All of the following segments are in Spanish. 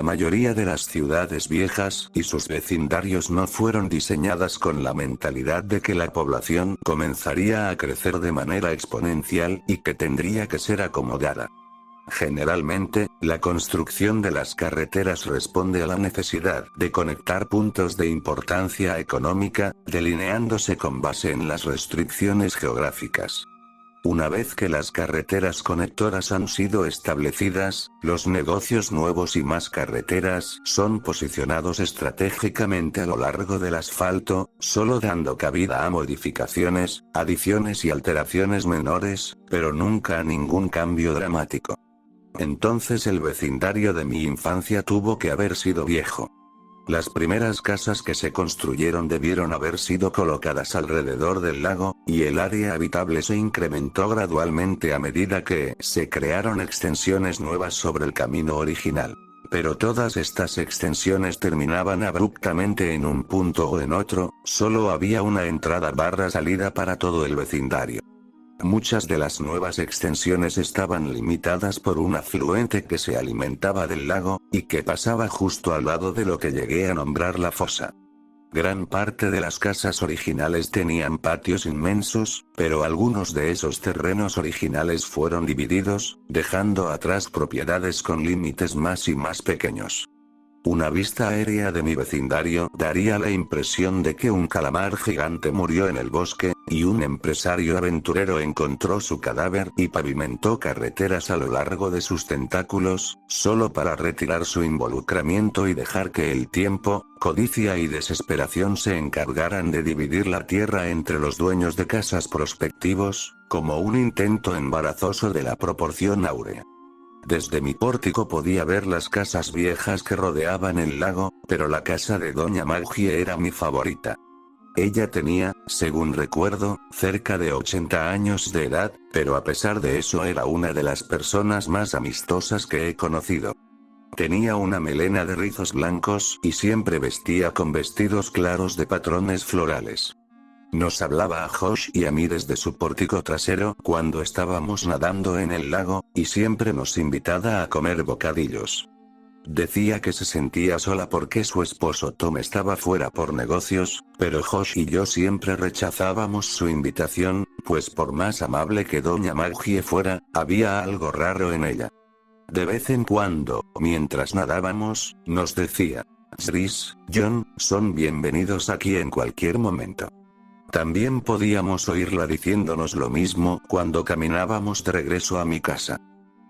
La mayoría de las ciudades viejas y sus vecindarios no fueron diseñadas con la mentalidad de que la población comenzaría a crecer de manera exponencial y que tendría que ser acomodada. Generalmente, la construcción de las carreteras responde a la necesidad de conectar puntos de importancia económica, delineándose con base en las restricciones geográficas. Una vez que las carreteras conectoras han sido establecidas, los negocios nuevos y más carreteras son posicionados estratégicamente a lo largo del asfalto, solo dando cabida a modificaciones, adiciones y alteraciones menores, pero nunca a ningún cambio dramático. Entonces el vecindario de mi infancia tuvo que haber sido viejo. Las primeras casas que se construyeron debieron haber sido colocadas alrededor del lago, y el área habitable se incrementó gradualmente a medida que se crearon extensiones nuevas sobre el camino original. Pero todas estas extensiones terminaban abruptamente en un punto o en otro, solo había una entrada/salida para todo el vecindario. Muchas de las nuevas extensiones estaban limitadas por un afluente que se alimentaba del lago, y que pasaba justo al lado de lo que llegué a nombrar la fosa. Gran parte de las casas originales tenían patios inmensos, pero algunos de esos terrenos originales fueron divididos, dejando atrás propiedades con límites más y más pequeños. Una vista aérea de mi vecindario daría la impresión de que un calamar gigante murió en el bosque, y un empresario aventurero encontró su cadáver y pavimentó carreteras a lo largo de sus tentáculos, solo para retirar su involucramiento y dejar que el tiempo, codicia y desesperación se encargaran de dividir la tierra entre los dueños de casas prospectivos, como un intento embarazoso de la proporción áurea. Desde mi pórtico podía ver las casas viejas que rodeaban el lago, pero la casa de Doña Maggie era mi favorita. Ella tenía, según recuerdo, cerca de 80 años de edad, pero a pesar de eso era una de las personas más amistosas que he conocido. Tenía una melena de rizos blancos y siempre vestía con vestidos claros de patrones florales. Nos hablaba a Josh y a mí desde su pórtico trasero cuando estábamos nadando en el lago, y siempre nos invitaba a comer bocadillos. Decía que se sentía sola porque su esposo Tom estaba fuera por negocios, pero Josh y yo siempre rechazábamos su invitación, pues por más amable que Doña Maggie fuera, había algo raro en ella. De vez en cuando, mientras nadábamos, nos decía: Chris, John, son bienvenidos aquí en cualquier momento. También podíamos oírla diciéndonos lo mismo cuando caminábamos de regreso a mi casa.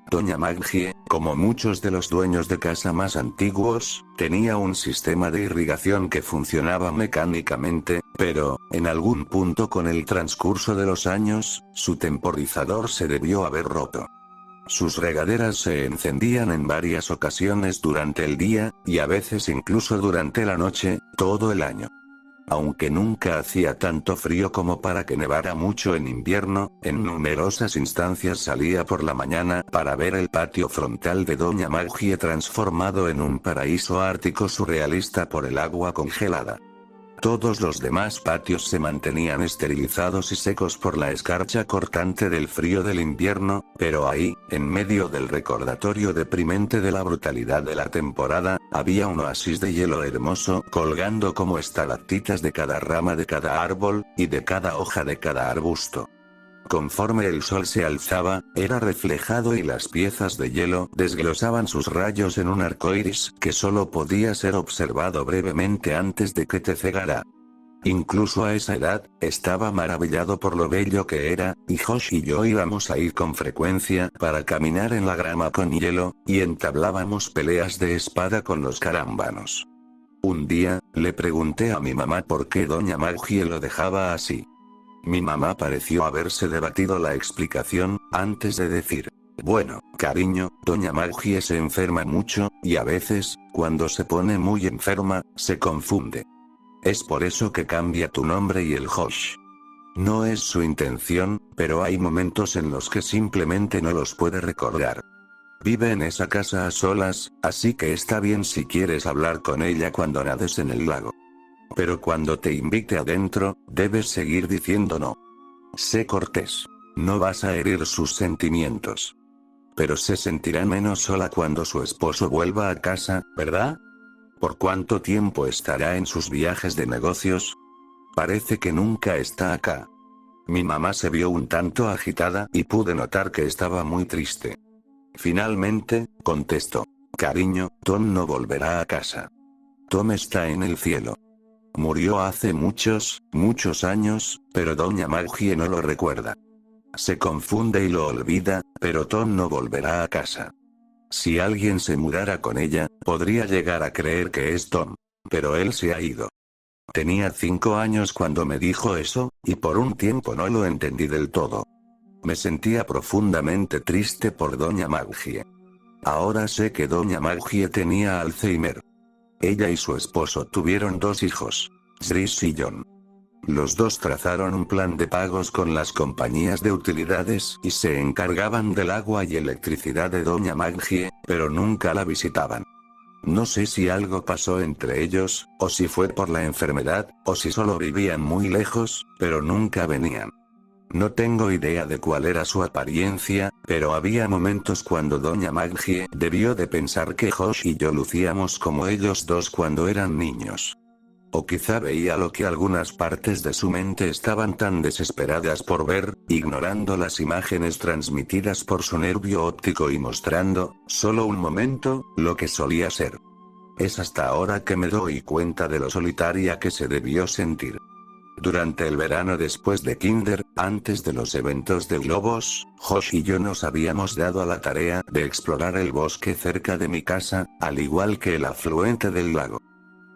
Doña Maggie, como muchos de los dueños de casa más antiguos, tenía un sistema de irrigación que funcionaba mecánicamente, pero, en algún punto con el transcurso de los años, su temporizador se debió haber roto. Sus regaderas se encendían en varias ocasiones durante el día, y a veces incluso durante la noche, todo el año. Aunque nunca hacía tanto frío como para que nevara mucho en invierno, en numerosas instancias salía por la mañana para ver el patio frontal de Doña Maggie transformado en un paraíso ártico surrealista por el agua congelada. Todos los demás patios se mantenían esterilizados y secos por la escarcha cortante del frío del invierno, pero ahí, en medio del recordatorio deprimente de la brutalidad de la temporada, había un oasis de hielo hermoso colgando como estalactitas de cada rama de cada árbol, y de cada hoja de cada arbusto. Conforme el sol se alzaba, era reflejado y las piezas de hielo desglosaban sus rayos en un arco iris que solo podía ser observado brevemente antes de que te cegara. Incluso a esa edad, estaba maravillado por lo bello que era, y Josh y yo íbamos ahí con frecuencia para caminar en la grama con hielo, y entablábamos peleas de espada con los carámbanos. Un día, le pregunté a mi mamá por qué Doña Maggie lo dejaba así. Mi mamá pareció haberse debatido la explicación, antes de decir: bueno, cariño, Doña Maggie se enferma mucho, y a veces, cuando se pone muy enferma, se confunde. Es por eso que cambia tu nombre y el Josh. No es su intención, pero hay momentos en los que simplemente no los puede recordar. Vive en esa casa a solas, así que está bien si quieres hablar con ella cuando nades en el lago. Pero cuando te invite adentro, debes seguir diciendo no. Sé cortés. No vas a herir sus sentimientos. Pero se sentirá menos sola cuando su esposo vuelva a casa, ¿verdad? ¿Por cuánto tiempo estará en sus viajes de negocios? Parece que nunca está acá. Mi mamá se vio un tanto agitada y pude notar que estaba muy triste. Finalmente, contestó. Cariño, Tom no volverá a casa. Tom está en el cielo. Murió hace muchos, muchos años, pero doña Maggie no lo recuerda. Se confunde y lo olvida, pero Tom no volverá a casa. Si alguien se mudara con ella, podría llegar a creer que es Tom. Pero él se ha ido. Tenía 5 años cuando me dijo eso, y por un tiempo no lo entendí del todo. Me sentía profundamente triste por doña Maggie. Ahora sé que doña Maggie tenía Alzheimer. Ella y su esposo tuvieron 2 hijos, Chris y John. Los dos trazaron un plan de pagos con las compañías de utilidades y se encargaban del agua y electricidad de doña Maggie, pero nunca la visitaban. No sé si algo pasó entre ellos, o si fue por la enfermedad, o si solo vivían muy lejos, pero nunca venían. No tengo idea de cuál era su apariencia, pero había momentos cuando doña Maggie debió de pensar que Josh y yo lucíamos como ellos dos cuando eran niños. O quizá veía lo que algunas partes de su mente estaban tan desesperadas por ver, ignorando las imágenes transmitidas por su nervio óptico y mostrando, solo un momento, lo que solía ser. Es hasta ahora que me doy cuenta de lo solitaria que se debió sentir. Durante el verano después de Kinder, antes de los eventos de globos, Josh y yo nos habíamos dado a la tarea de explorar el bosque cerca de mi casa, al igual que el afluente del lago.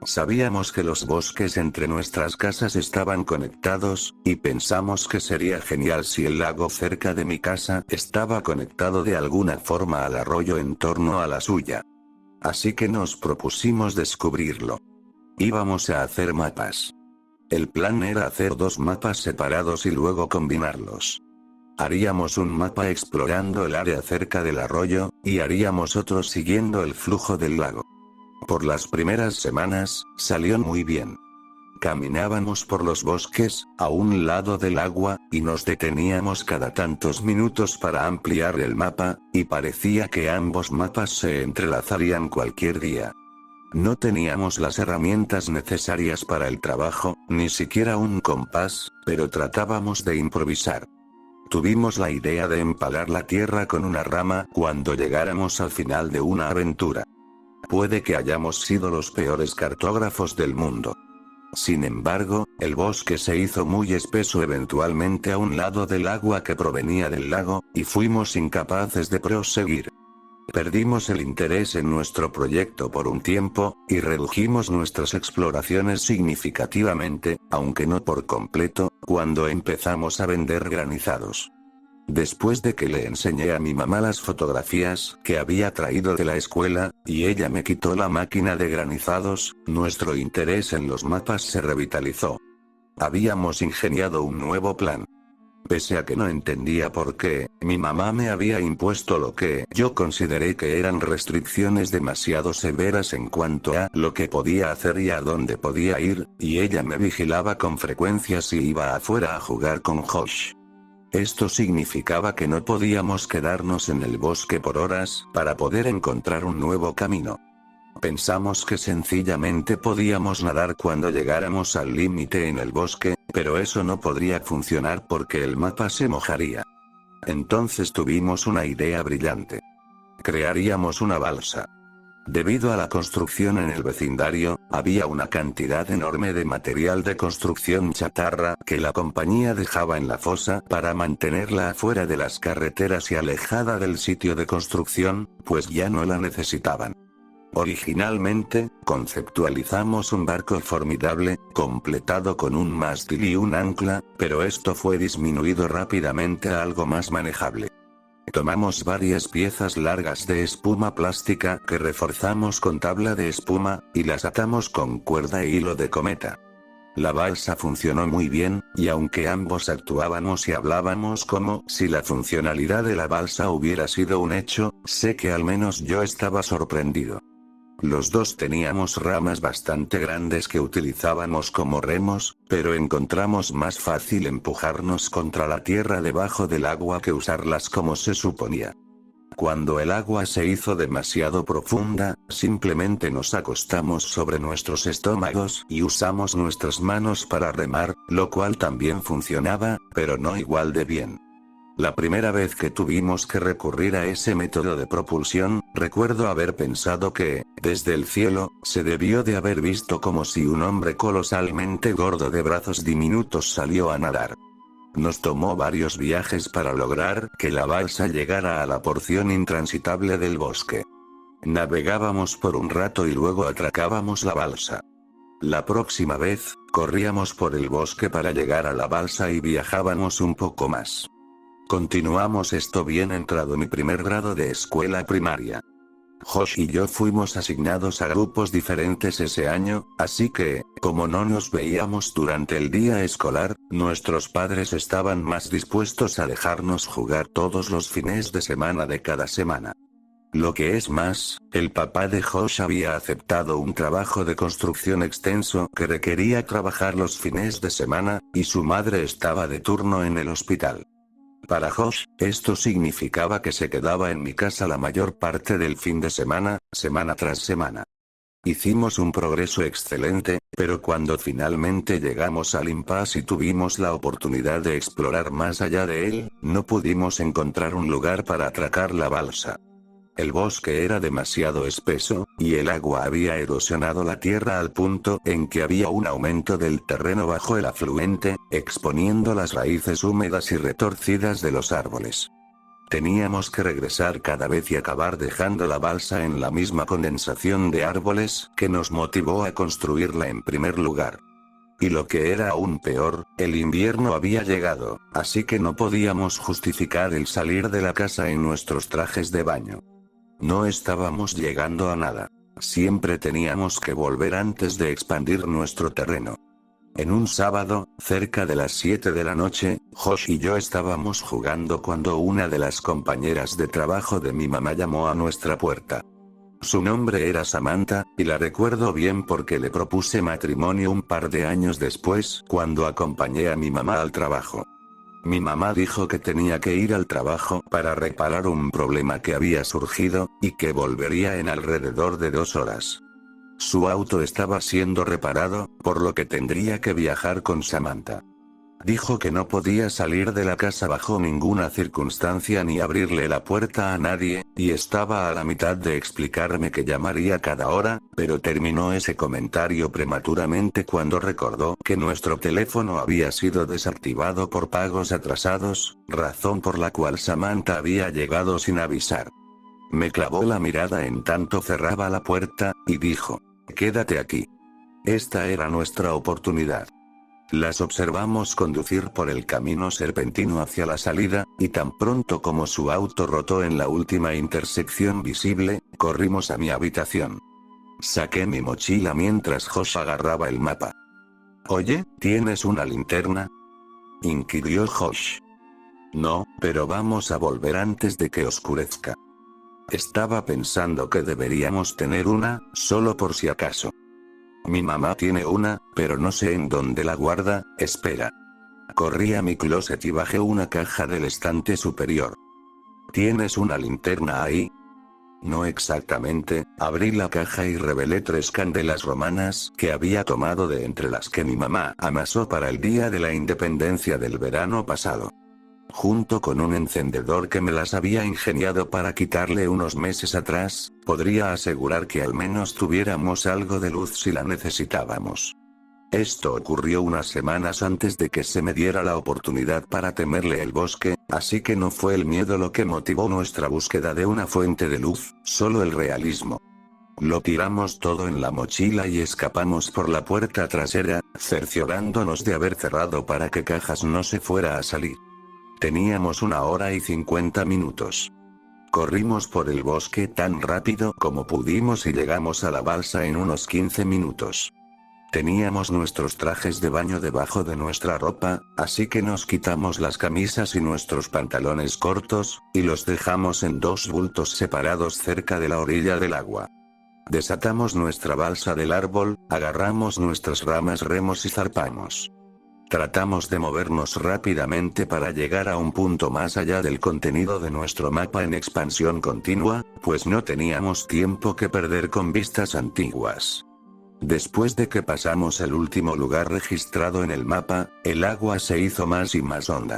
Sabíamos que los bosques entre nuestras casas estaban conectados, y pensamos que sería genial si el lago cerca de mi casa estaba conectado de alguna forma al arroyo en torno a la suya. Así que nos propusimos descubrirlo. Íbamos a hacer mapas. El plan era hacer 2 mapas separados y luego combinarlos. Haríamos un mapa explorando el área cerca del arroyo, y haríamos otro siguiendo el flujo del lago. Por las primeras semanas, salió muy bien. Caminábamos por los bosques, a un lado del agua, y nos deteníamos cada tantos minutos para ampliar el mapa, y parecía que ambos mapas se entrelazarían cualquier día. No teníamos las herramientas necesarias para el trabajo, ni siquiera un compás, pero tratábamos de improvisar. Tuvimos la idea de empalar la tierra con una rama cuando llegáramos al final de una aventura. Puede que hayamos sido los peores cartógrafos del mundo. Sin embargo, el bosque se hizo muy espeso eventualmente a un lado del agua que provenía del lago, y fuimos incapaces de proseguir. Perdimos el interés en nuestro proyecto por un tiempo, y redujimos nuestras exploraciones significativamente, aunque no por completo, cuando empezamos a vender granizados. Después de que le enseñé a mi mamá las fotografías que había traído de la escuela, y ella me quitó la máquina de granizados, nuestro interés en los mapas se revitalizó. Habíamos ingeniado un nuevo plan. Pese a que no entendía por qué, mi mamá me había impuesto lo que yo consideré que eran restricciones demasiado severas en cuanto a lo que podía hacer y a dónde podía ir, y ella me vigilaba con frecuencia si iba afuera a jugar con Josh. Esto significaba que no podíamos quedarnos en el bosque por horas para poder encontrar un nuevo camino. Pensamos que sencillamente podíamos nadar cuando llegáramos al límite en el bosque, pero eso no podría funcionar porque el mapa se mojaría. Entonces tuvimos una idea brillante. Crearíamos una balsa. Debido a la construcción en el vecindario, había una cantidad enorme de material de construcción chatarra que la compañía dejaba en la fosa para mantenerla afuera de las carreteras y alejada del sitio de construcción, pues ya no la necesitaban. Originalmente, conceptualizamos un barco formidable, completado con un mástil y un ancla, pero esto fue disminuido rápidamente a algo más manejable. Tomamos varias piezas largas de espuma plástica que reforzamos con tabla de espuma, y las atamos con cuerda e hilo de cometa. La balsa funcionó muy bien, y aunque ambos actuábamos y hablábamos como si la funcionalidad de la balsa hubiera sido un hecho, sé que al menos yo estaba sorprendido. Los dos teníamos ramas bastante grandes que utilizábamos como remos, pero encontramos más fácil empujarnos contra la tierra debajo del agua que usarlas como se suponía. Cuando el agua se hizo demasiado profunda, simplemente nos acostamos sobre nuestros estómagos y usamos nuestras manos para remar, lo cual también funcionaba, pero no igual de bien. La primera vez que tuvimos que recurrir a ese método de propulsión, recuerdo haber pensado que, desde el cielo, se debió de haber visto como si un hombre colosalmente gordo de brazos diminutos salió a nadar. Nos tomó varios viajes para lograr que la balsa llegara a la porción intransitable del bosque. Navegábamos por un rato y luego atracábamos la balsa. La próxima vez, corríamos por el bosque para llegar a la balsa y viajábamos un poco más. Continuamos esto bien entrado mi primer grado de escuela primaria. Josh y yo fuimos asignados a grupos diferentes ese año, así que, como no nos veíamos durante el día escolar, nuestros padres estaban más dispuestos a dejarnos jugar todos los fines de semana de cada semana. Lo que es más, el papá de Josh había aceptado un trabajo de construcción extenso que requería trabajar los fines de semana, y su madre estaba de turno en el hospital. Para Josh, esto significaba que se quedaba en mi casa la mayor parte del fin de semana, semana tras semana. Hicimos un progreso excelente, pero cuando finalmente llegamos al impasse y tuvimos la oportunidad de explorar más allá de él, no pudimos encontrar un lugar para atracar la balsa. El bosque era demasiado espeso, y el agua había erosionado la tierra al punto en que había un aumento del terreno bajo el afluente, exponiendo las raíces húmedas y retorcidas de los árboles. Teníamos que regresar cada vez y acabar dejando la balsa en la misma condensación de árboles que nos motivó a construirla en primer lugar. Y lo que era aún peor, el invierno había llegado, así que no podíamos justificar el salir de la casa en nuestros trajes de baño. No estábamos llegando a nada. Siempre teníamos que volver antes de expandir nuestro terreno. En un sábado, cerca de las 7 de la noche, Josh y yo estábamos jugando cuando una de las compañeras de trabajo de mi mamá llamó a nuestra puerta. Su nombre era Samantha, y la recuerdo bien porque le propuse matrimonio un par de años después, cuando acompañé a mi mamá al trabajo. Mi mamá dijo que tenía que ir al trabajo para reparar un problema que había surgido, y que volvería en alrededor de 2 horas. Su auto estaba siendo reparado, por lo que tendría que viajar con Samantha. Dijo que no podía salir de la casa bajo ninguna circunstancia ni abrirle la puerta a nadie, y estaba a la mitad de explicarme que llamaría cada hora, pero terminó ese comentario prematuramente cuando recordó que nuestro teléfono había sido desactivado por pagos atrasados, razón por la cual Samantha había llegado sin avisar. Me clavó la mirada en tanto cerraba la puerta, y dijo: «Quédate aquí». Esta era nuestra oportunidad. Las observamos conducir por el camino serpentino hacia la salida, y tan pronto como su auto rotó en la última intersección visible, corrimos a mi habitación. Saqué mi mochila mientras Josh agarraba el mapa. «Oye, ¿tienes una linterna?», inquirió Josh. «No, pero vamos a volver antes de que oscurezca». Estaba pensando que deberíamos tener una, solo por si acaso. Mi mamá tiene una, pero no sé en dónde la guarda. Espera. Corrí a mi closet y bajé una caja del estante superior. ¿Tienes una linterna ahí? No exactamente. Abrí la caja y revelé 3 candelas romanas que había tomado de entre las que mi mamá amasó para el día de la independencia del verano pasado. Junto con un encendedor que me las había ingeniado para quitarle unos meses atrás, podría asegurar que al menos tuviéramos algo de luz si la necesitábamos. Esto ocurrió unas semanas antes de que se me diera la oportunidad para temerle el bosque, así que no fue el miedo lo que motivó nuestra búsqueda de una fuente de luz, solo el realismo. Lo tiramos todo en la mochila y escapamos por la puerta trasera, cerciorándonos de haber cerrado para que Cajas no se fuera a salir. Teníamos 1 hora y 50 minutos. Corrimos por el bosque tan rápido como pudimos y llegamos a la balsa en unos 15 minutos. Teníamos nuestros trajes de baño debajo de nuestra ropa, así que nos quitamos las camisas y nuestros pantalones cortos, y los dejamos en 2 bultos separados cerca de la orilla del agua. Desatamos nuestra balsa del árbol, agarramos nuestras ramas, remos y zarpamos. Tratamos de movernos rápidamente para llegar a un punto más allá del contenido de nuestro mapa en expansión continua, pues no teníamos tiempo que perder con vistas antiguas. Después de que pasamos el último lugar registrado en el mapa, el agua se hizo más y más honda.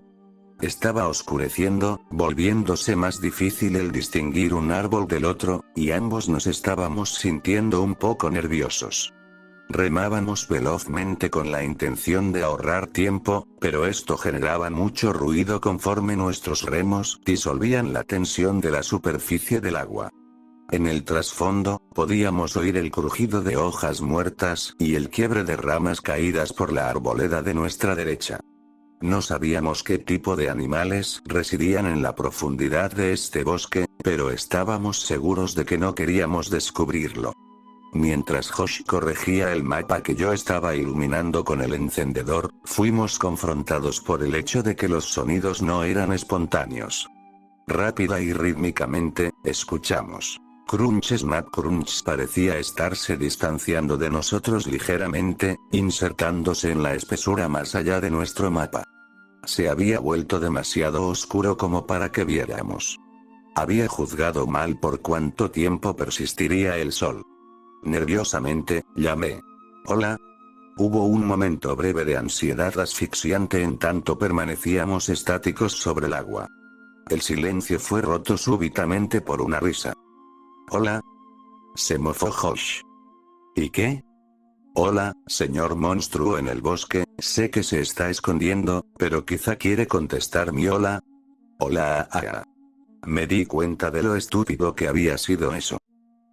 Estaba oscureciendo, volviéndose más difícil el distinguir un árbol del otro, y ambos nos estábamos sintiendo un poco nerviosos. Remábamos velozmente con la intención de ahorrar tiempo, pero esto generaba mucho ruido conforme nuestros remos disolvían la tensión de la superficie del agua. En el trasfondo, podíamos oír el crujido de hojas muertas y el quiebre de ramas caídas por la arboleda de nuestra derecha. No sabíamos qué tipo de animales residían en la profundidad de este bosque, pero estábamos seguros de que no queríamos descubrirlo. Mientras Josh corregía el mapa que yo estaba iluminando con el encendedor, fuimos confrontados por el hecho de que los sonidos no eran espontáneos. Rápida y rítmicamente, escuchamos. Crunch Snap Crunch parecía estarse distanciando de nosotros ligeramente, insertándose en la espesura más allá de nuestro mapa. Se había vuelto demasiado oscuro como para que viéramos. Había juzgado mal por cuánto tiempo persistiría el sol. Nerviosamente, llamé. «Hola». Hubo un momento breve de ansiedad asfixiante en tanto permanecíamos estáticos sobre el agua. El silencio fue roto súbitamente por una risa. «Hola». Se mofó Josh. «¿Y qué?» «Hola, señor monstruo en el bosque, sé que se está escondiendo, pero quizá quiere contestar mi hola». «Hola, ah». Me di cuenta de lo estúpido que había sido eso.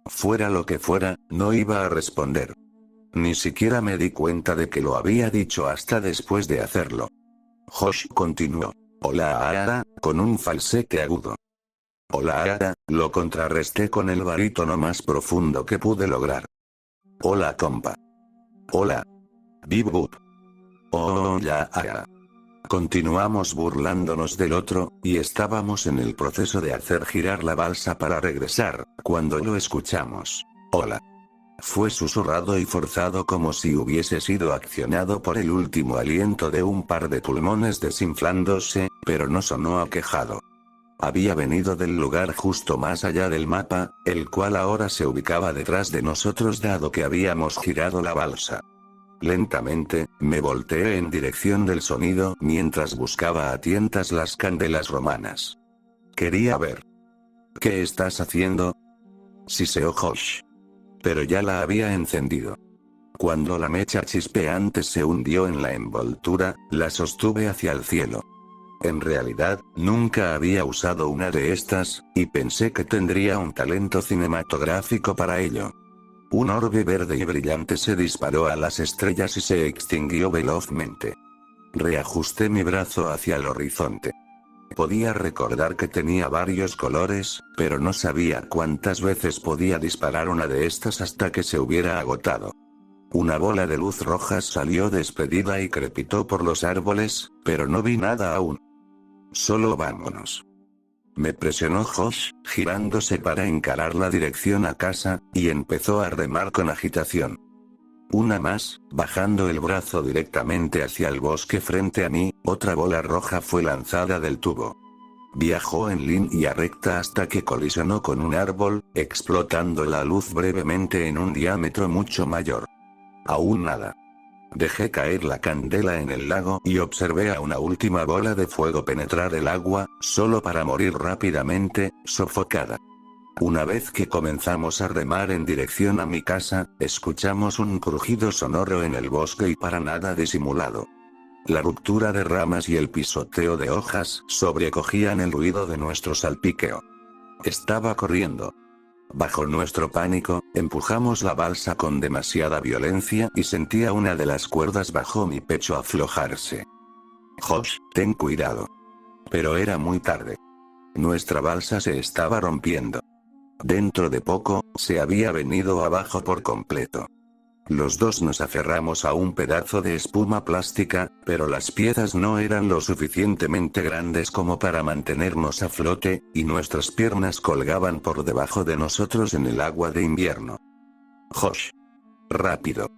Fuera lo que fuera, no iba a responder. Ni siquiera me di cuenta de que lo había dicho hasta después de hacerlo. Josh continuó. «Hola, Ara», con un falsete agudo. «Hola, Ara», lo contrarresté con el barítono más profundo que pude lograr. «Hola, compa». «Hola». «Bip bup». «Oh, ya, Ara». Continuamos burlándonos del otro, y estábamos en el proceso de hacer girar la balsa para regresar, cuando lo escuchamos. «Hola». Fue susurrado y forzado como si hubiese sido accionado por el último aliento de un par de pulmones desinflándose, pero no sonó aquejado. Había venido del lugar justo más allá del mapa, el cual ahora se ubicaba detrás de nosotros dado que habíamos girado la balsa. Lentamente, me volteé en dirección del sonido mientras buscaba a tientas las candelas romanas. Quería ver. «¿Qué estás haciendo?» siseó Josh. Pero ya la había encendido. Cuando la mecha chispeante se hundió en la envoltura, la sostuve hacia el cielo. En realidad, nunca había usado una de estas, y pensé que tendría un talento cinematográfico para ello. Un orbe verde y brillante se disparó a las estrellas y se extinguió velozmente. Reajusté mi brazo hacia el horizonte. Podía recordar que tenía varios colores, pero no sabía cuántas veces podía disparar una de estas hasta que se hubiera agotado. Una bola de luz roja salió despedida y crepitó por los árboles, pero no vi nada aún. «Solo vámonos». Me presionó Josh, girándose para encarar la dirección a casa, y empezó a remar con agitación. Una más, bajando el brazo directamente hacia el bosque frente a mí, otra bola roja fue lanzada del tubo. Viajó en línea recta hasta que colisionó con un árbol, explotando la luz brevemente en un diámetro mucho mayor. Aún nada. Dejé caer la candela en el lago y observé a una última bola de fuego penetrar el agua, solo para morir rápidamente, sofocada. Una vez que comenzamos a remar en dirección a mi casa, escuchamos un crujido sonoro en el bosque y para nada disimulado. La ruptura de ramas y el pisoteo de hojas sobrecogían el ruido de nuestro salpiqueo. Estaba corriendo. Bajo nuestro pánico, empujamos la balsa con demasiada violencia y sentía una de las cuerdas bajo mi pecho aflojarse. «Josh, ten cuidado». Pero era muy tarde. Nuestra balsa se estaba rompiendo. Dentro de poco, se había venido abajo por completo. Los dos nos aferramos a un pedazo de espuma plástica, pero las piezas no eran lo suficientemente grandes como para mantenernos a flote, y nuestras piernas colgaban por debajo de nosotros en el agua de invierno. «Josh. Rápido».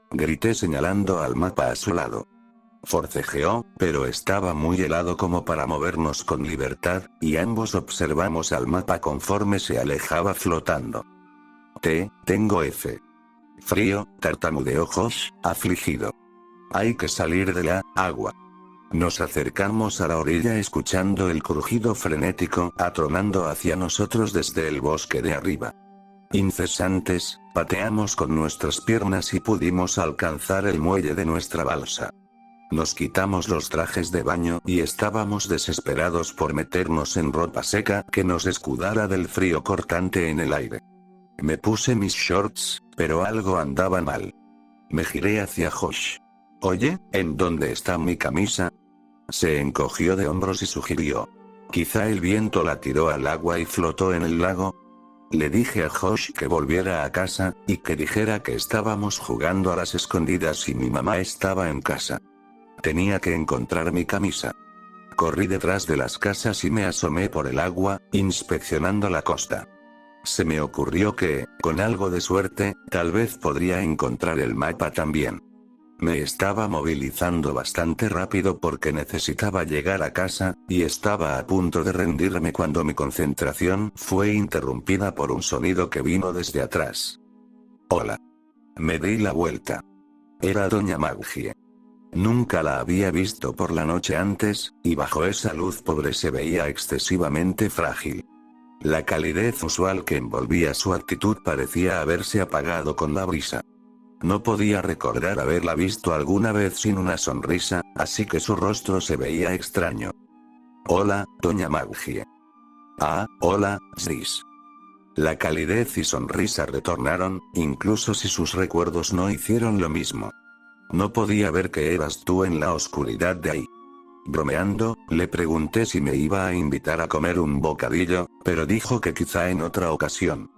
Grité señalando al mapa a su lado. Forcejeó, pero estaba muy helado como para movernos con libertad, y ambos observamos al mapa conforme se alejaba flotando. Tengo frío, tartamudeó Josh, afligido. Hay que salir de la agua. Nos acercamos a la orilla escuchando el crujido frenético atronando hacia nosotros desde el bosque de arriba. Incesantes, pateamos con nuestras piernas y pudimos alcanzar el muelle de nuestra balsa. Nos quitamos los trajes de baño y estábamos desesperados por meternos en ropa seca que nos escudara del frío cortante en el aire. Me puse mis shorts, pero algo andaba mal. Me giré hacia Josh. Oye, ¿en dónde está mi camisa? Se encogió de hombros y sugirió. Quizá el viento la tiró al agua y flotó en el lago. Le dije a Josh que volviera a casa, y que dijera que estábamos jugando a las escondidas y mi mamá estaba en casa. Tenía que encontrar mi camisa. Corrí detrás de las casas y me asomé por el agua, inspeccionando la costa. Se me ocurrió que, con algo de suerte, tal vez podría encontrar el mapa también. Me estaba movilizando bastante rápido porque necesitaba llegar a casa, y estaba a punto de rendirme cuando mi concentración fue interrumpida por un sonido que vino desde atrás. Hola. Me di la vuelta. Era Doña Maggie. Nunca la había visto por la noche antes, y bajo esa luz pobre se veía excesivamente frágil. La calidez usual que envolvía su actitud parecía haberse apagado con la brisa. No podía recordar haberla visto alguna vez sin una sonrisa, así que su rostro se veía extraño. Hola, Doña Maggie. Ah, hola, Sis. La calidez y sonrisa retornaron, incluso si sus recuerdos no hicieron lo mismo. No podía ver que eras tú en la oscuridad de ahí. Bromeando, le pregunté si me iba a invitar a comer un bocadillo, pero dijo que quizá en otra ocasión.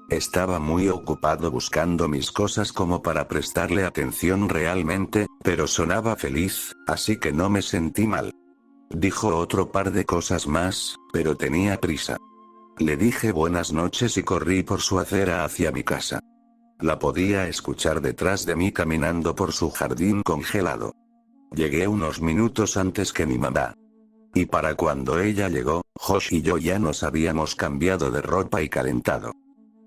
Estaba muy ocupado buscando mis cosas como para prestarle atención realmente, pero sonaba feliz, así que no me sentí mal. Dijo otro par de cosas más, pero tenía prisa. Le dije buenas noches y corrí por su acera hacia mi casa. La podía escuchar detrás de mí caminando por su jardín congelado. Llegué unos minutos antes que mi mamá. Y para cuando ella llegó, Josh y yo ya nos habíamos cambiado de ropa y calentado.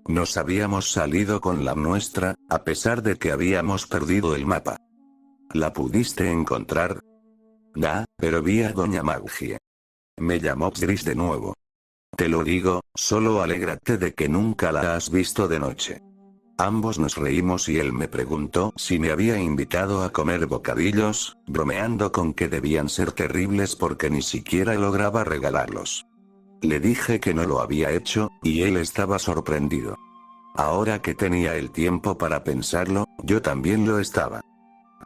Nos habíamos salido con la nuestra, a pesar de que habíamos perdido el mapa. ¿La pudiste encontrar? Pero vi a Doña Maggie. Me llamó Gris de nuevo. Te lo digo, solo alégrate de que nunca la has visto de noche. Ambos nos reímos y él me preguntó si me había invitado a comer bocadillos, bromeando con que debían ser terribles porque ni siquiera lograba regalarlos. Le dije que no lo había hecho, y él estaba sorprendido. Ahora que tenía el tiempo para pensarlo, yo también lo estaba.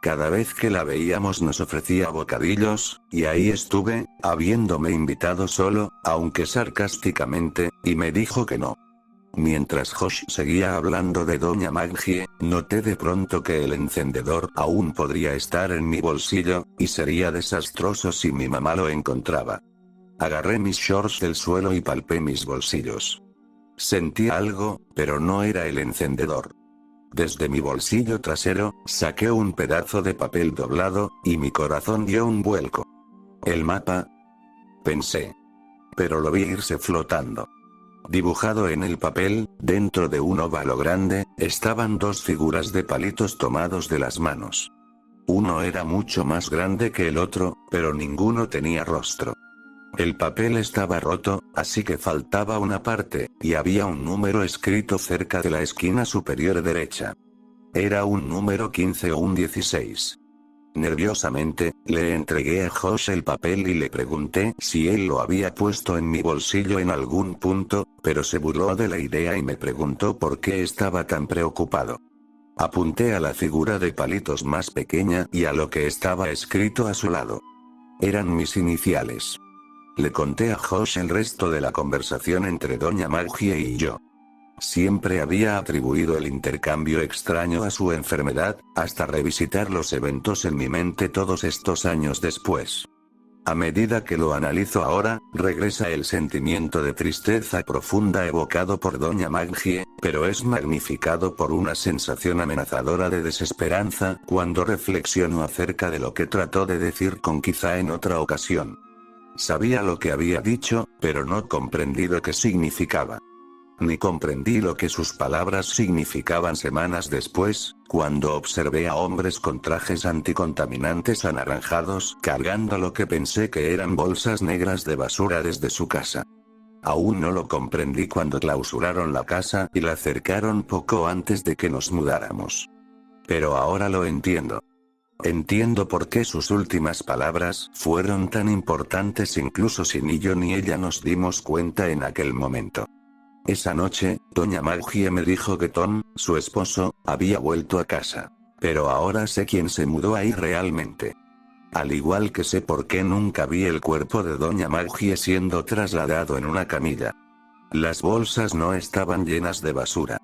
Cada vez que la veíamos nos ofrecía bocadillos, y ahí estuve, habiéndome invitado solo, aunque sarcásticamente, y me dijo que no. Mientras Josh seguía hablando de Doña Maggie, noté de pronto que el encendedor aún podría estar en mi bolsillo, y sería desastroso si mi mamá lo encontraba. Agarré mis shorts del suelo y palpé mis bolsillos. Sentí algo, pero no era el encendedor. Desde mi bolsillo trasero, saqué un pedazo de papel doblado, y mi corazón dio un vuelco. ¿El mapa? Pensé. Pero lo vi irse flotando. Dibujado en el papel, dentro de un óvalo grande, estaban dos figuras de palitos tomados de las manos. Uno era mucho más grande que el otro, pero ninguno tenía rostro. El papel estaba roto, así que faltaba una parte, y había un número escrito cerca de la esquina superior derecha. Era un número 15 o un 16. Nerviosamente, le entregué a Josh el papel y le pregunté si él lo había puesto en mi bolsillo en algún punto, pero se burló de la idea y me preguntó por qué estaba tan preocupado. Apunté a la figura de palitos más pequeña y a lo que estaba escrito a su lado. Eran mis iniciales. Le conté a Josh el resto de la conversación entre Doña Maggie y yo. Siempre había atribuido el intercambio extraño a su enfermedad, hasta revisitar los eventos en mi mente todos estos años después. A medida que lo analizo ahora, regresa el sentimiento de tristeza profunda evocado por doña Maggie, pero es magnificado por una sensación amenazadora de desesperanza cuando reflexiono acerca de lo que trató de decir con quizá en otra ocasión. Sabía lo que había dicho, pero no comprendí lo que significaba. Ni comprendí lo que sus palabras significaban semanas después, cuando observé a hombres con trajes anticontaminantes anaranjados cargando lo que pensé que eran bolsas negras de basura desde su casa. Aún no lo comprendí cuando clausuraron la casa y la cercaron poco antes de que nos mudáramos. Pero ahora lo entiendo. Entiendo por qué sus últimas palabras fueron tan importantes incluso si ni yo ni ella nos dimos cuenta en aquel momento. Esa noche, doña Maggie me dijo que Tom, su esposo, había vuelto a casa. Pero ahora sé quién se mudó ahí realmente. Al igual que sé por qué nunca vi el cuerpo de doña Maggie siendo trasladado en una camilla. Las bolsas no estaban llenas de basura.